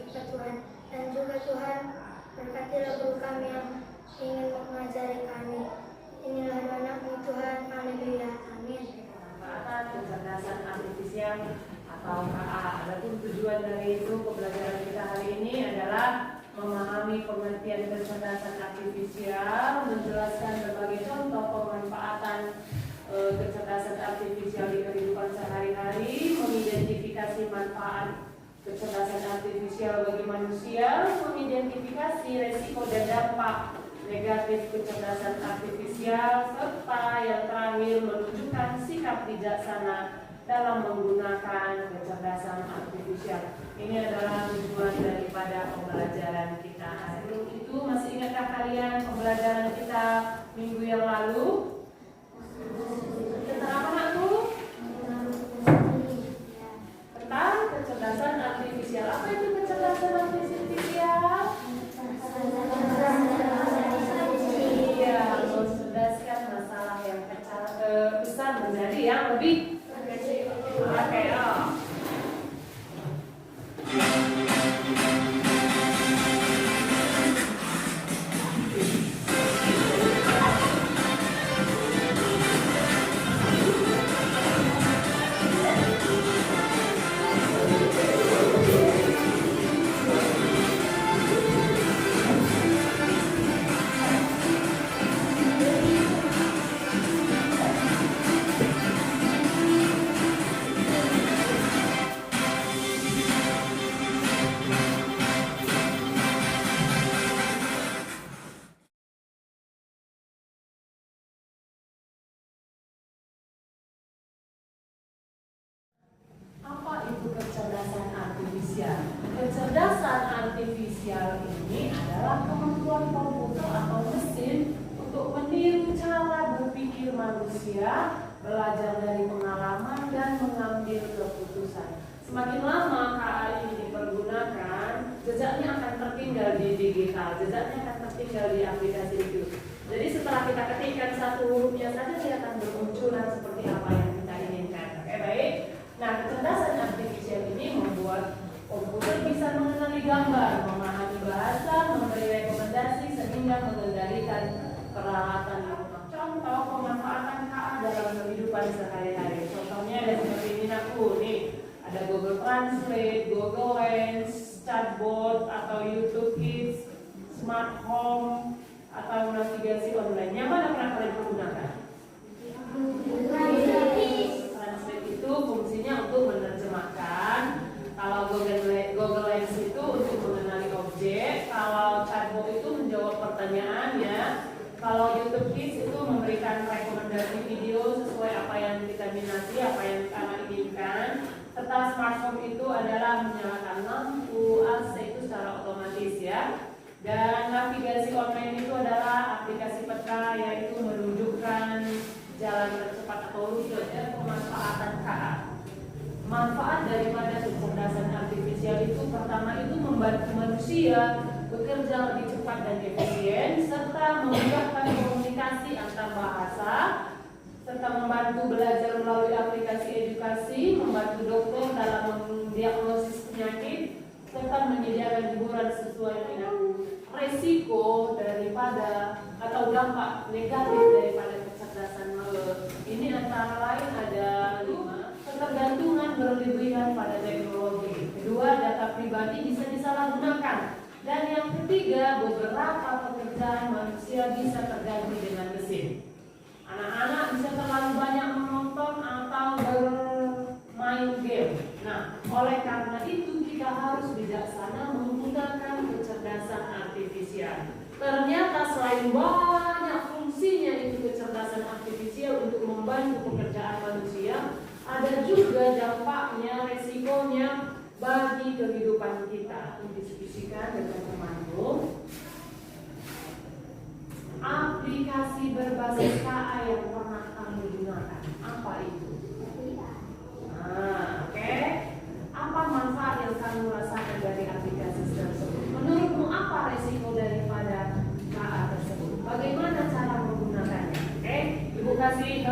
kepada Tuhan. Dan juga Tuhan berkatilah guru kami yang ingin mengajari kami. Inilah doa-Mu Tuhan. Haleluya. Amin. Manfaat kecerdasan artifisial atau KA. Adapun tujuan dari itu pembelajaran kita hari ini adalah memahami pengertian kecerdasan artifisial, menjelaskan berbagai contoh pemanfaatan kecerdasan artifisial di kehidupan sehari-hari, mengidentifikasi manfaat kecerdasan artifisial bagi manusia, mengidentifikasi resiko dan dampak negatif kecerdasan artifisial, serta yang terakhir menunjukkan sikap bijaksana dalam menggunakan kecerdasan artifisial. Ini adalah tujuan daripada pembelajaran kita. Sebelum itu, masih ingatkah kalian pembelajaran kita minggu yang lalu? Tentang apa, Nakku? Tentang kecerdasan artifisial. Apa itu kecerdasan artifisial? Iya, mencerdaskan masalah yang besar menjadi yang lebih kecil. Oke, apa itu kecerdasan artifisial? Kecerdasan artifisial ini adalah kemampuan komputer atau mesin untuk meniru cara berpikir manusia, belajar dari pengalaman dan mengambil keputusan. Semakin lama KA ini dipergunakan, jejaknya akan tertinggal di digital, jejaknya akan tertinggal di aplikasi itu. Jadi setelah kita ketikkan satu hurufnya saja, dia akan bermunculan seperti apa yang kita inginkan. Oke, baik. Nah, kecerdasan artifisial ini membuat komputer bisa mengenali gambar, memahami bahasa, memberi rekomendasi sehingga mengendalikan peralatan rumah. Contoh pemanfaatan KA dalam kehidupan sehari-hari. Contohnya ada seperti ini, Nakku. Nih, ada Google Translate, Google Lens, chatbot atau YouTube Kids, Smart Home atau navigasi online. Yang mana pernah kalian pergunakan? Translate itu fungsinya untuk menerjemahkan. Kalau Google Lens itu untuk mengenali objek. Kalau chatbot itu menjawab pertanyaannya. Kalau YouTube Kids itu memberikan rekomendasi video sesuai apa yang kita minati, apa yang kita inginkan. Serta smartphone itu adalah menyalakan lampu, AC itu secara otomatis ya. Dan navigasi online itu adalah aplikasi peta yaitu menunjukkan jalan tercepat atau rute ya, pemanfaatan KA. Manfaat daripada kecerdasan artifisial itu pertama itu membantu manusia bekerja lebih cepat dan efisien serta memudahkan komunikasi antar bahasa serta membantu belajar melalui aplikasi edukasi, membantu dokter dalam mendiagnosis penyakit serta menyediakan hiburan sesuai minat. Resiko daripada atau dampak negatif daripada kecerdasan ini antara lain ada 5, ketergantungan berlebihan pada teknologi. Kedua, data pribadi bisa disalahgunakan. Dan yang ketiga, beberapa pekerjaan manusia bisa terganti dengan mesin. Anak-anak bisa terlalu banyak menonton atau bermain game. Nah, oleh karena itu kita harus bijaksana menggunakan kecerdasan artifisial. Ternyata selain banyak fungsinya itu kecerdasan artifisial untuk membantu pekerjaan manusia, ada juga dampaknya, resikonya bagi kehidupan kita. Didiskusikan dengan teman-teman. Aplikasi berbasis KA yang pernah kamu gunakan, apa itu? Nah, oke. Apa manfaat yang kamu rasakan dari aplikasi tersebut? Menurutmu apa resiko daripada KA tersebut? Bagaimana cara menggunakannya? Oke, Ibu kasih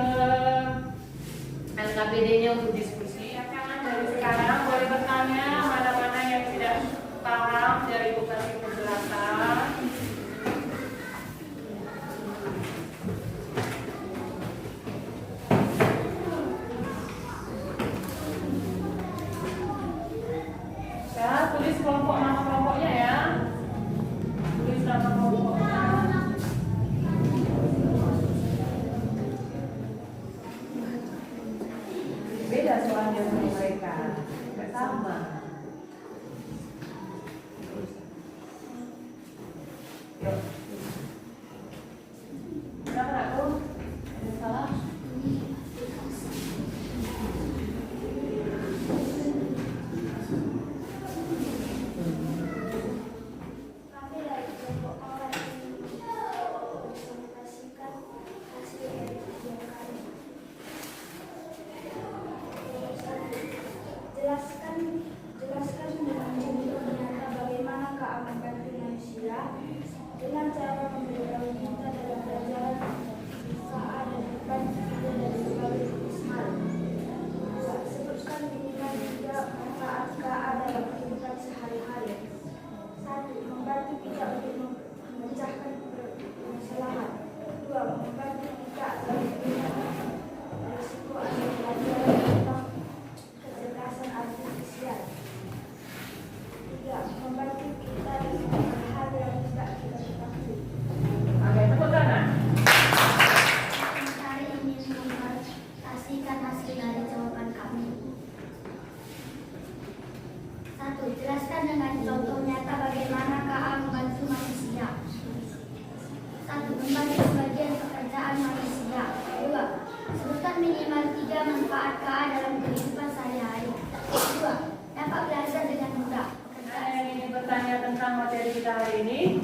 LKPD-nya untuk diskusi. Jangan dari sekarang boleh bertanya mana-mana yang tidak Paham dari Ibu kasih penjelasan? Ya, tulis kelompok nama kelompoknya ya. Tulis nama kelompoknya. Beda soalnya sama mereka, nggak sama. Yuk. Kenapa aku? Ada salah? Kami dari kelompok orang ini mempresentasikan hasil dari kajian kami. Jelaskan dengan contoh nyata bagaimana KA membantu manusia dengan cara memberitahu kita dalam pelajaran KA dan membantu kita dari berbagai ismal. Sebutkan minimal 3 manfaat KA dalam kehidupan sehari-hari. 1. Membantu kita untuk memecahkan permasalahan. 2. Membantu kita dalam melihat risiko atau pelajaran tentang kecerdasan artifisial. 3. Membantu kita dengan hal yang tidak kita ketahui. Oke, tepuk tangan. Hari ini mempresentasikan hasil dari jawaban kami. 1. Jelaskan dengan contoh nyata bagaimana KA membantu manusia. 1. Membantu sebagian pekerjaan manusia. 2. Sebutkan minimal 3 manfaat KA dalam kehidupan sehari-hari. 2. Dapat belajar dengan mudah. Ada yang ingin bertanya tentang materi kita hari ini?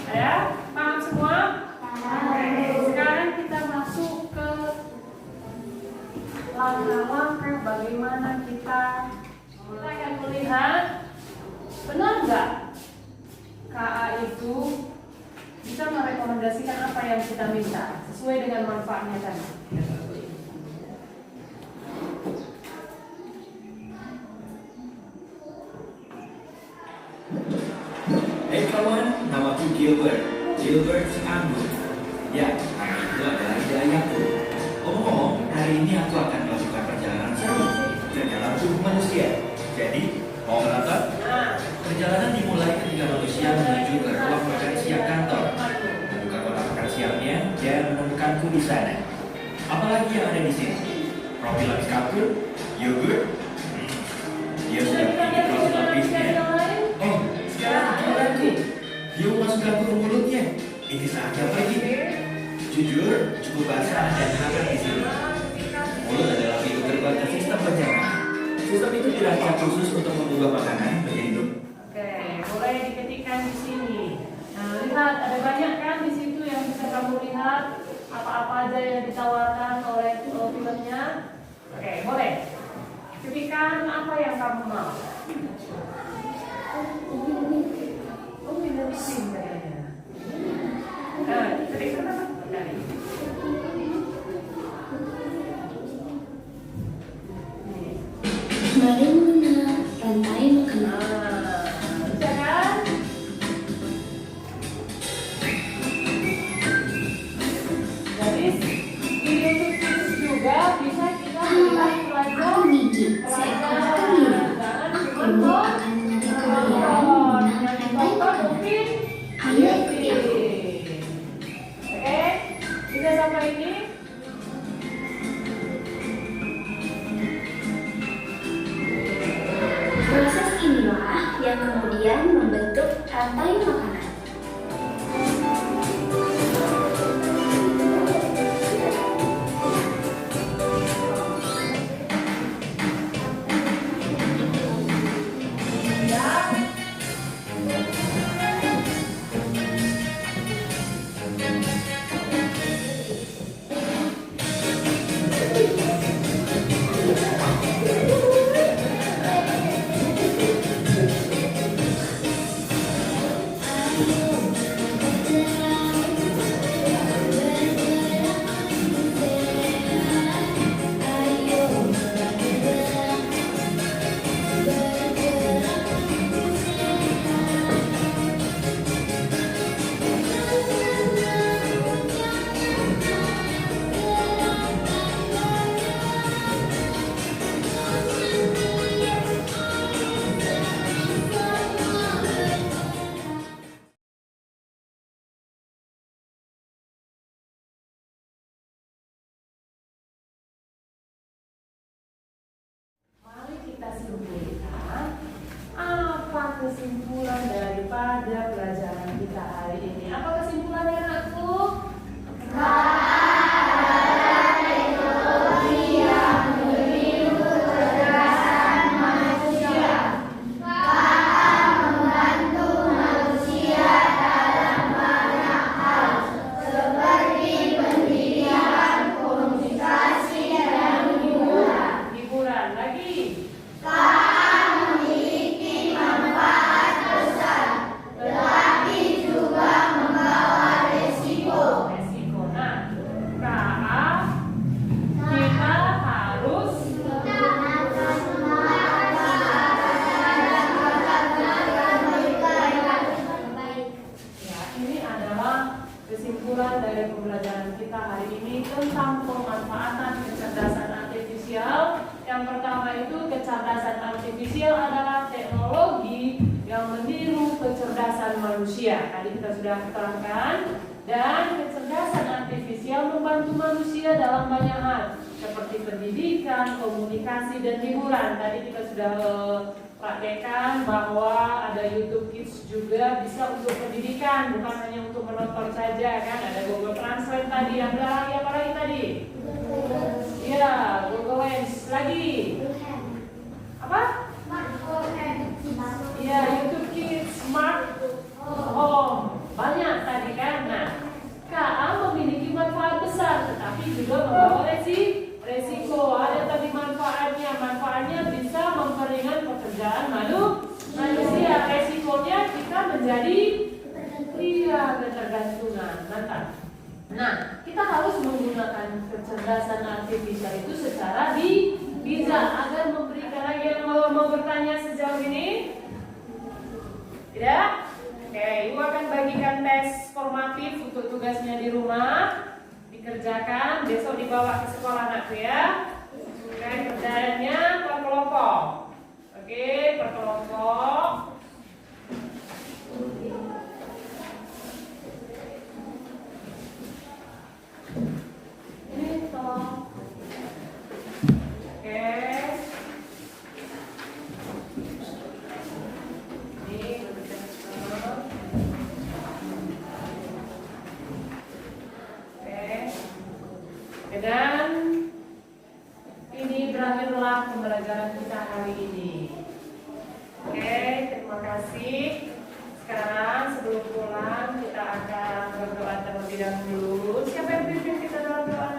Ya, paham semua? Oke, sekarang kita masuk ke langkah-langkah bagaimana kita akan melihat benar nggak KA itu bisa merekomendasikan apa yang kita minta sesuai dengan manfaatnya tadi. Hai kawan, namaku Gilbert Anggun. Ya, nama itu adalah ide ayahku. Omong-omong, hari ini aku akan melakukan perjalanan seru ke dalam tubuh manusia. Jadi, mau menonton? Perjalanan dimulai ketika manusia menuju ke ruang makan siang kantor. Membuka kotak makan siangnya dan menemukanku di sana. Apalagi yang ada di sini? Roti lapis kapur, yogurt. Dia sudah bikin roti lapisnya. Oh, sekarang giliranku. Dia memasukkan ke mulutnya. Ini saatnya pergi. Jujur, cukup basah dan hangat di sini. Mulut adalah pintu gerbang ke sistem pencernaan. Sistem itu dirancang khusus untuk mengubah makanan menjadi hidup. Oke, boleh diketikkan di sini. Nah, lihat ada banyak kan di situ yang bisa kamu lihat apa-apa aja yang ditawarkan oleh filmnya. Oke, boleh. Ketikkan apa yang kamu mau. Oh, minum sing katanya. Nah, ketikkan apa? Tadi. Bagaimana rantai makanan? Bisa kan? Jadi di YouTube juga bisa kita melihat pelajar. Aku Niki, seekor kemiri. Aku akan mengajak kalian menggunakan rantai makanan. Ayo ikuti aku. Oke, bisa sampai ini. Proses inilah yang kemudian membentuk rantai makanan. kesimpulan daripada pelajaran kita hari ini. Apa kesimpulannya, anakku? Hiburan lagi. Resiko. Nah, kita harus ya, ini adalah kesimpulan dari pembelajaran kita hari ini tentang pemanfaatan kecerdasan artifisial. Yang pertama itu kecerdasan artifisial adalah teknologi yang meniru kecerdasan manusia. Tadi kita sudah terangkan. Dan kecerdasan artifisial membantu manusia dalam banyak hal, seperti pendidikan, komunikasi, dan hiburan. Tadi kita sudah praktekkan bahwa ada YouTube Kids juga bisa untuk pendidikan, bukan hanya untuk menonton saja kan. Ada Google Translate tadi, ada lagi apa lagi tadi? Iya, Google Lens lagi. Apa? Iya, YouTube Kids, Smart Home. Banyak tadi kan. Nah, KA memiliki manfaat besar, tetapi juga membawa resiko. Ada tadi manfaatnya. Manfaatnya bisa memperingan pekerjaan manusia. Resikonya kita menjadi ketergantungan. Nah, kita harus menggunakan kecerdasan artifisial itu secara bijak agar memberikan. Lagi yang mau bertanya sejauh ini? Tidak? Oke, Ibu akan bagikan tes formatif untuk tugasnya di rumah. Dikerjakan, besok dibawa ke sekolah anakku ya. Oke, kerjaannya per kelompok. Oke, per kelompok. Ini tolong. Oke. Dan ini berakhirlah pembelajaran kita hari ini. Oke, terima kasih. Sekarang sebelum pulang kita akan berdoa terlebih dahulu. Siapa yang pimpin kita dalam doa?